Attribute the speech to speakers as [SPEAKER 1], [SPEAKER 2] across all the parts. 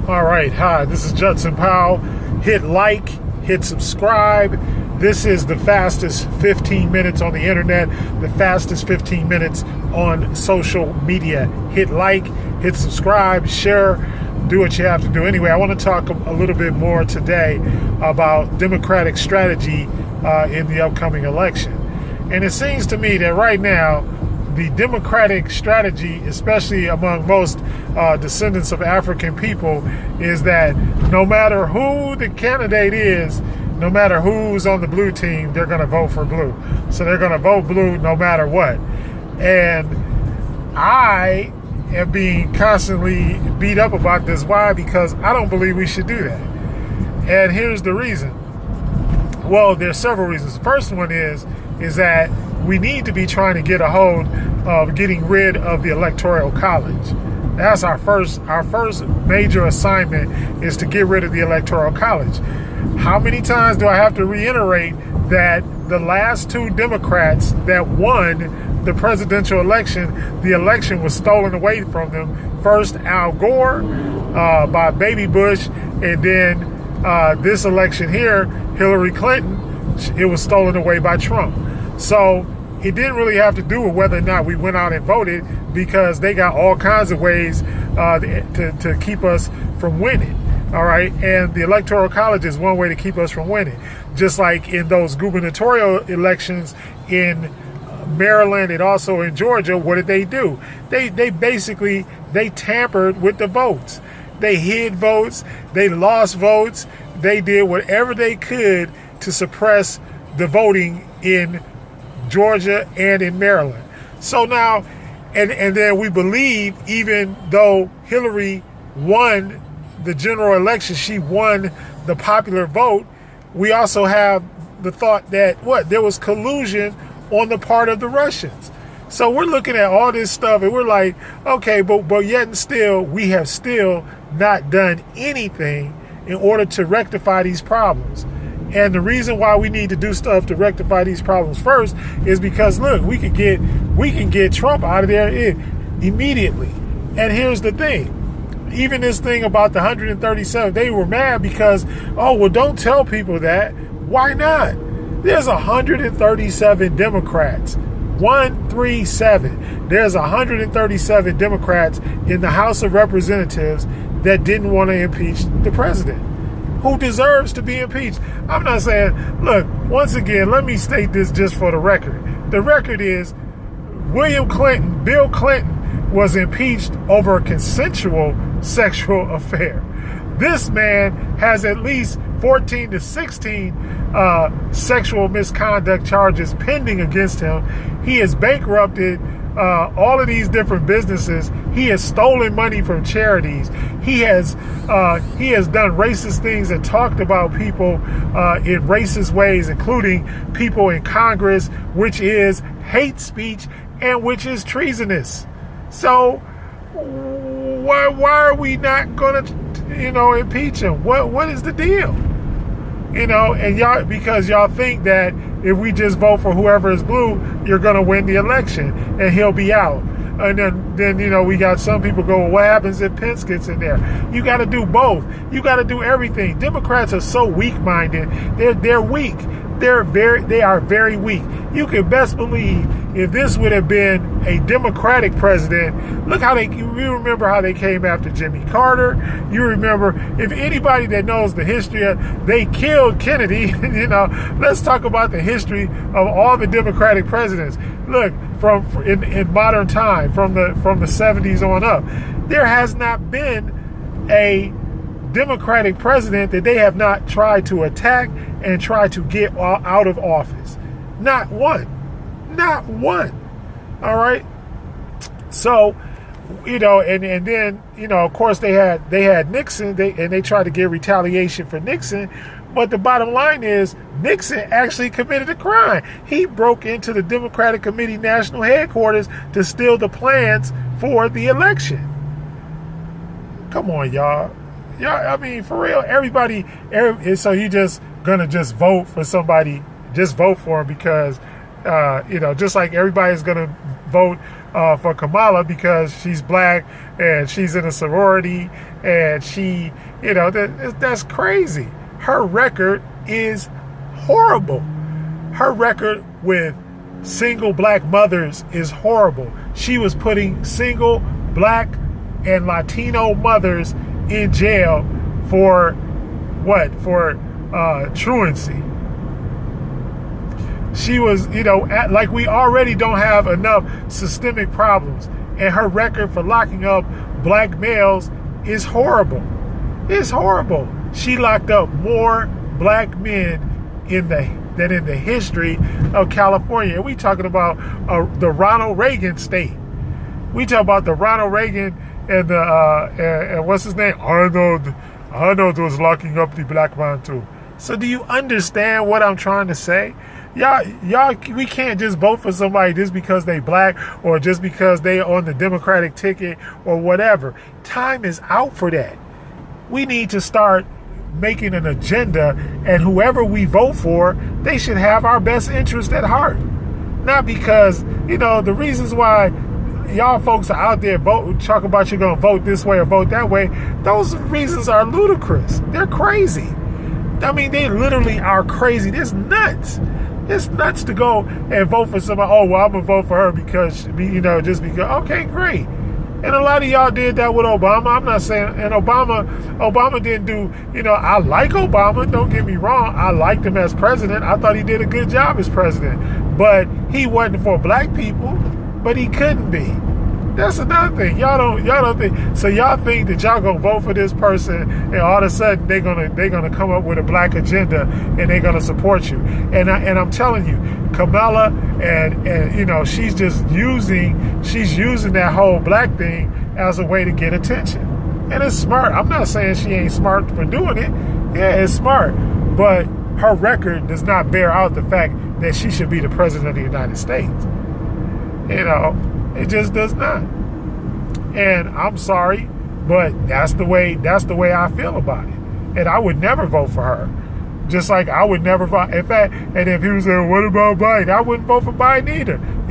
[SPEAKER 1] All right, hi, this is Judson Powell. Hit like, hit subscribe. This is the fastest 15 minutes on the internet, the fastest 15 minutes on social media. Hit like, hit subscribe, share, do what you have to do. Anyway, I want to talk a little bit more today about Democratic strategy in the upcoming election. And it seems to me that right now, the Democratic strategy, especially among most descendants of African people, is that no matter who the candidate is, no matter who's on the blue team, they're going to vote for blue. So they're going to vote blue no matter what. And I am being constantly beat up about this. Why? Because I don't believe we should do that. And here's the reason. Well, there's several reasons. The first one is that we need to be trying to get a hold of getting rid of the Electoral College. That's our first major assignment, is to get rid of the Electoral College. How many times do I have to reiterate that the last two Democrats that won the presidential election, the election was stolen away from them? First, Al Gore by Baby Bush, and then this election here, Hillary Clinton, it was stolen away by Trump. So it didn't really have to do with whether or not we went out and voted, because they got all kinds of ways to keep us from winning. All right. And the Electoral College is one way to keep us from winning. Just like in those gubernatorial elections in Maryland and also in Georgia, what did they do? They basically tampered with the votes. They hid votes. They lost votes. They did whatever they could to suppress the voting in Georgia and in Maryland. So now, and then we believe, even though Hillary won the general election, she won the popular vote, we also have the thought that there was collusion on the part of the Russians. So we're looking at all this stuff and we're like, okay, but yet and still, we have still not done anything in order to rectify these problems. And the reason why we need to do stuff to rectify these problems first is because, look, we can get Trump out of there immediately. And here's the thing. Even this thing about the 137, they were mad because, oh, well, don't tell people that. Why not? There's 137 Democrats. 137. There's 137 Democrats in the House of Representatives that didn't want to impeach the president, who deserves to be impeached. I'm not saying, look, once again, let me state this just for the record. The record is Bill Clinton was impeached over a consensual sexual affair. This man has at least 14 to 16 sexual misconduct charges pending against him. He has bankrupted all of these different businesses. He has stolen money from charities. He has done racist things and talked about people in racist ways, including people in Congress, which is hate speech and which is treasonous. So why are we not going to, impeach him? What is the deal? And y'all, because y'all think that if we just vote for whoever is blue, you're going to win the election and he'll be out. And then we got some people go, well, what happens if Pence gets in there? You got to do both. You got to do everything. Democrats are so weak-minded. They're weak. They are very weak. You can best believe if this would have been a Democratic president, look how you remember how they came after Jimmy Carter. You remember, if anybody that knows the history they killed Kennedy. Let's talk about the history of all the Democratic presidents. Look, in modern time, from the 70s on up, there has not been a Democratic president that they have not tried to attack and try to get out of office. Not one. Not one. All right. So, and then, of course they had Nixon, they tried to get retaliation for Nixon. But the bottom line is Nixon actually committed a crime. He broke into the Democratic Committee national headquarters to steal the plans for the election. Come on, y'all. I mean, for real, everybody. So you just gonna just vote for somebody, just vote for him because, just like everybody's gonna vote for Kamala because she's black and she's in a sorority and she, that's crazy. Her record is horrible. Her record with single black mothers is horrible. She was putting single black and Latino mothers in jail for what? For truancy. She was, like we already don't have enough systemic problems. And her record for locking up black males is horrible. It's horrible. She locked up more black men than in the history of California. And we talking about the Ronald Reagan state. We talk about the Ronald Reagan and the and what's his name? Arnold was locking up the black man too. So do you understand what I'm trying to say? Y'all, we can't just vote for somebody just because they black or just because they on the Democratic ticket or whatever. Time is out for that. We need to start making an agenda, and whoever we vote for, they should have our best interest at heart. Not because, the reasons why y'all folks are out there talk about you're going to vote this way or vote that way, those reasons are ludicrous. They're crazy. I mean, they literally are crazy. It's nuts. It's nuts to go and vote for somebody. Oh, well, I'm going to vote for her because, just because. Okay, great. And a lot of y'all did that with Obama. I'm not saying, and Obama didn't do, I like Obama. Don't get me wrong. I liked him as president. I thought he did a good job as president. But he wasn't for black people, but he couldn't be. That's another thing. Y'all don't think. So y'all think that y'all gonna vote for this person, and all of a sudden they're gonna come up with a black agenda and they're gonna support you. And I'm telling you, Kamala and she's just using that whole black thing as a way to get attention. And it's smart. I'm not saying she ain't smart for doing it. Yeah, it's smart. But her record does not bear out the fact that she should be the president of the United States. It just does not. And I'm sorry, but that's the way I feel about it. And I would never vote for her. Just like I would never vote. In fact, and if he was saying, what about Biden? I wouldn't vote for Biden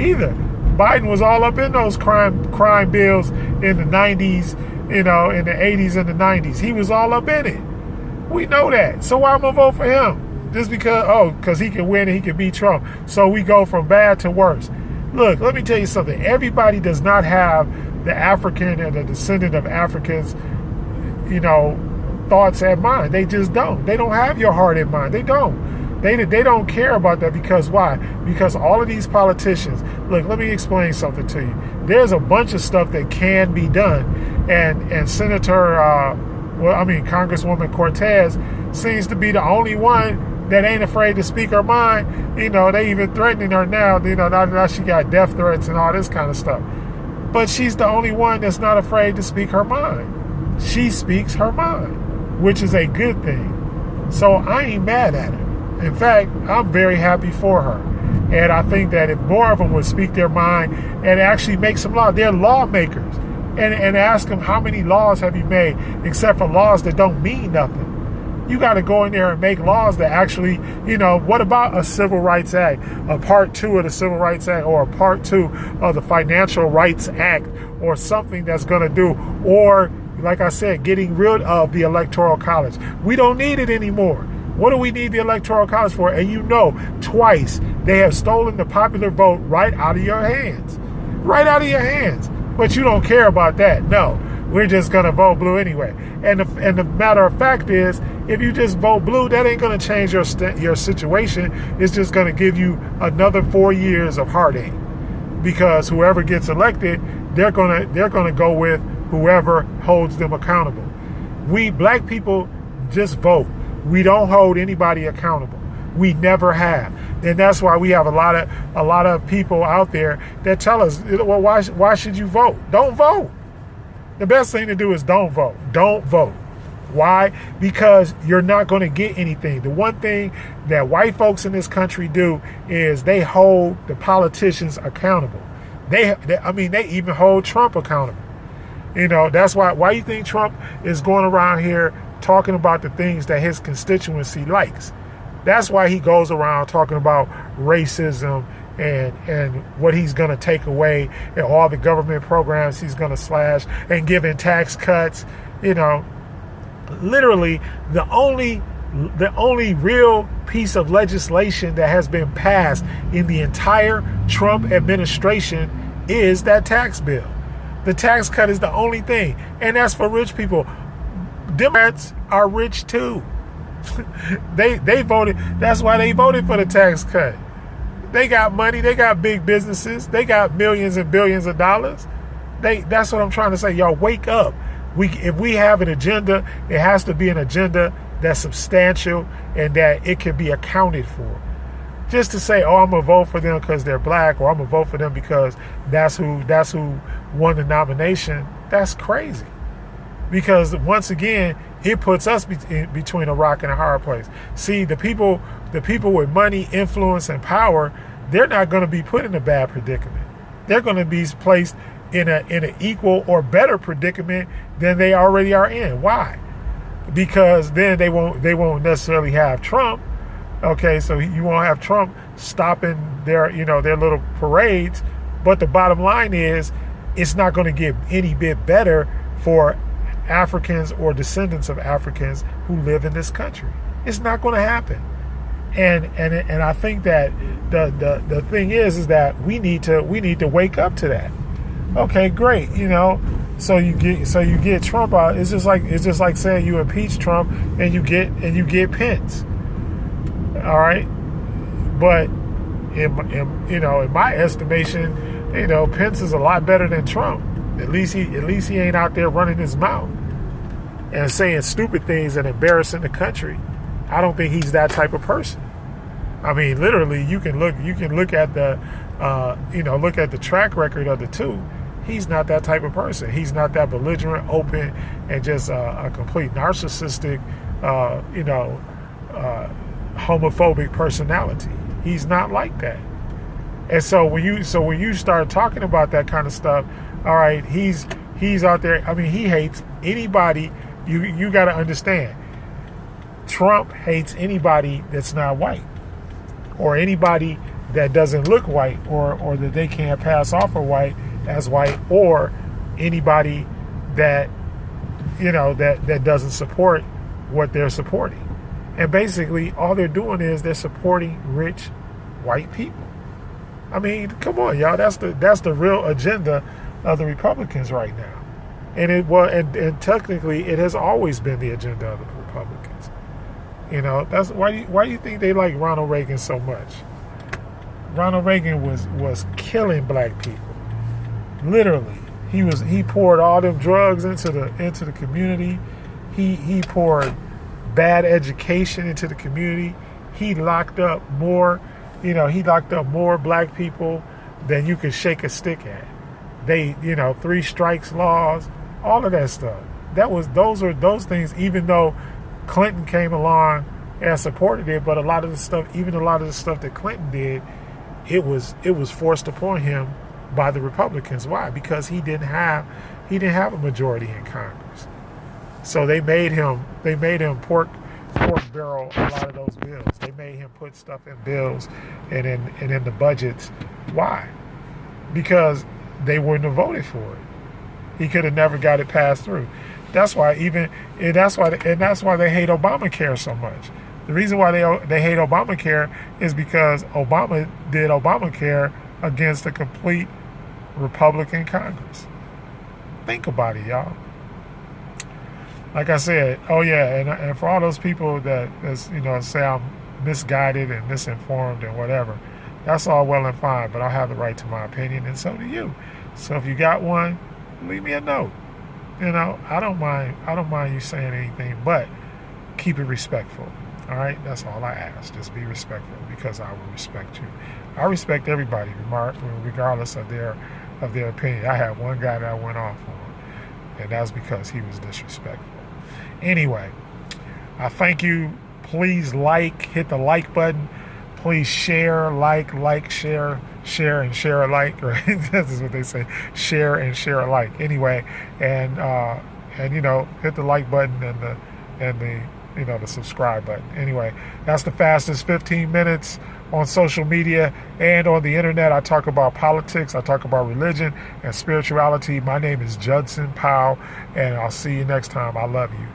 [SPEAKER 1] either. Biden was all up in those crime bills in the 90s, in the 80s and the 90s. He was all up in it. We know that. So why am I gonna vote for him? Just because he can win and he can beat Trump. So we go from bad to worse. Look, let me tell you something. Everybody does not have the African and the descendant of Africans, thoughts at mind. They just don't. They don't have your heart in mind. They don't. They don't care about that because why? Because all of these politicians, look, let me explain something to you. There's a bunch of stuff that can be done. And Congresswoman Cortez seems to be the only one that ain't afraid to speak her mind. They even threatening her now. Now she got death threats and all this kind of stuff. But she's the only one that's not afraid to speak her mind. She speaks her mind, which is a good thing. So I ain't mad at her. In fact, I'm very happy for her. And I think that if more of them would speak their mind and actually make some law, they're lawmakers. And ask them, how many laws have you made except for laws that don't mean nothing? You got to go in there and make laws that actually, what about a Civil Rights Act, a Part 2 of the Civil Rights Act, or a Part 2 of the Financial Rights Act, or something that's going to do, or, like I said, getting rid of the Electoral College. We don't need it anymore. What do we need the Electoral College for? And twice they have stolen the popular vote right out of your hands. Right out of your hands. But you don't care about that. No. We're just going to vote blue anyway. And the matter of fact is, if you just vote blue, that ain't going to change your situation. It's just going to give you another 4 years of heartache. Because whoever gets elected, they're going to go with whoever holds them accountable. We black people just vote. We don't hold anybody accountable. We never have. And that's why we have a lot of people out there that tell us, well, why should you vote? Don't vote. The best thing to do is don't vote. Don't vote. Why? Because you're not going to get anything. The one thing that white folks in this country do is they hold the politicians accountable. They even hold Trump accountable. That's why you think Trump is going around here talking about the things that his constituency likes. That's why he goes around talking about racism and what he's going to take away, and all the government programs he's going to slash, and giving tax cuts. Literally the only real piece of legislation that has been passed in the entire Trump administration is that tax bill. The tax cut is the only thing, and that's for rich people. Democrats are rich too. They voted. That's why they voted for the tax cut. They got money. They got big businesses. They got millions and billions of dollars. That's what I'm trying to say. Y'all wake up. If we have an agenda, it has to be an agenda that's substantial and that it can be accounted for. Just to say, oh, I'm gonna vote for them because they're black, or I'm gonna vote for them because that's who won the nomination. That's crazy. Because once again, it puts us between a rock and a hard place. See, the people with money, influence, and power, they're not going to be put in a bad predicament. They're going to be placed in an equal or better predicament than they already are in. Why? Because then they won't necessarily have Trump. Okay, so you won't have Trump stopping their little parades. But the bottom line is, it's not going to get any bit better for Africans or descendants of Africans who live in this country. It's not going to happen. And I think that the thing is that we need to wake up to that. Okay, great. So you get Trump out. It's just like saying you impeach Trump and you get Pence. All right, but in my estimation, Pence is a lot better than Trump. At least he ain't out there running his mouth and saying stupid things and embarrassing the country. I don't think he's that type of person. I mean, literally, you can look at the look at the track record of the two. He's not that type of person. He's not that belligerent, open, and just a complete narcissistic, homophobic personality. He's not like that. And so when you start talking about that kind of stuff, all right, he's out there. I mean, he hates anybody. You got to understand, Trump hates anybody that's not white, or anybody that doesn't look white, or that they can't pass off as white, or anybody that that doesn't support what they're supporting. And basically, all they're doing is they're supporting rich white people. I mean, come on, y'all. That's the real agenda of the Republicans right now. And and technically it has always been the agenda of the Republicans. That's why do you think they like Ronald Reagan so much? Ronald Reagan was killing black people. Literally. He poured all them drugs into the community. He poured bad education into the community. He locked up more black people than you could shake a stick at. They, 3 strikes laws, all of that stuff. Those things, even though Clinton came along and supported it, but a lot of the stuff that Clinton did, it was forced upon him by the Republicans. Why? Because he didn't have a majority in Congress. So they made him pork barrel a lot of those bills. They made him put stuff in bills and in the budgets. Why? Because they wouldn't have voted for it. He could have never got it passed through. That's why they hate Obamacare so much. The reason why they hate Obamacare is because Obama did Obamacare against a complete Republican Congress. Think about it, y'all. Like I said, and for all those people that say I'm misguided and misinformed and whatever, that's all well and fine, but I have the right to my opinion, and so do you. So if you got one, leave me a note. I don't mind you saying anything, but keep it respectful. All right, that's all I ask. Just be respectful, because I will respect you. I respect everybody, regardless of their opinion. I had one guy that I went off on, and that's because he was disrespectful. Anyway, I thank you. Please hit the like button. Please share, share, and share alike. Right? This is what they say: share and share alike. Anyway, and hit the like button and the subscribe button. Anyway, that's the fastest 15 minutes on social media and on the internet. I talk about politics, I talk about religion and spirituality. My name is Judson Powell, and I'll see you next time. I love you.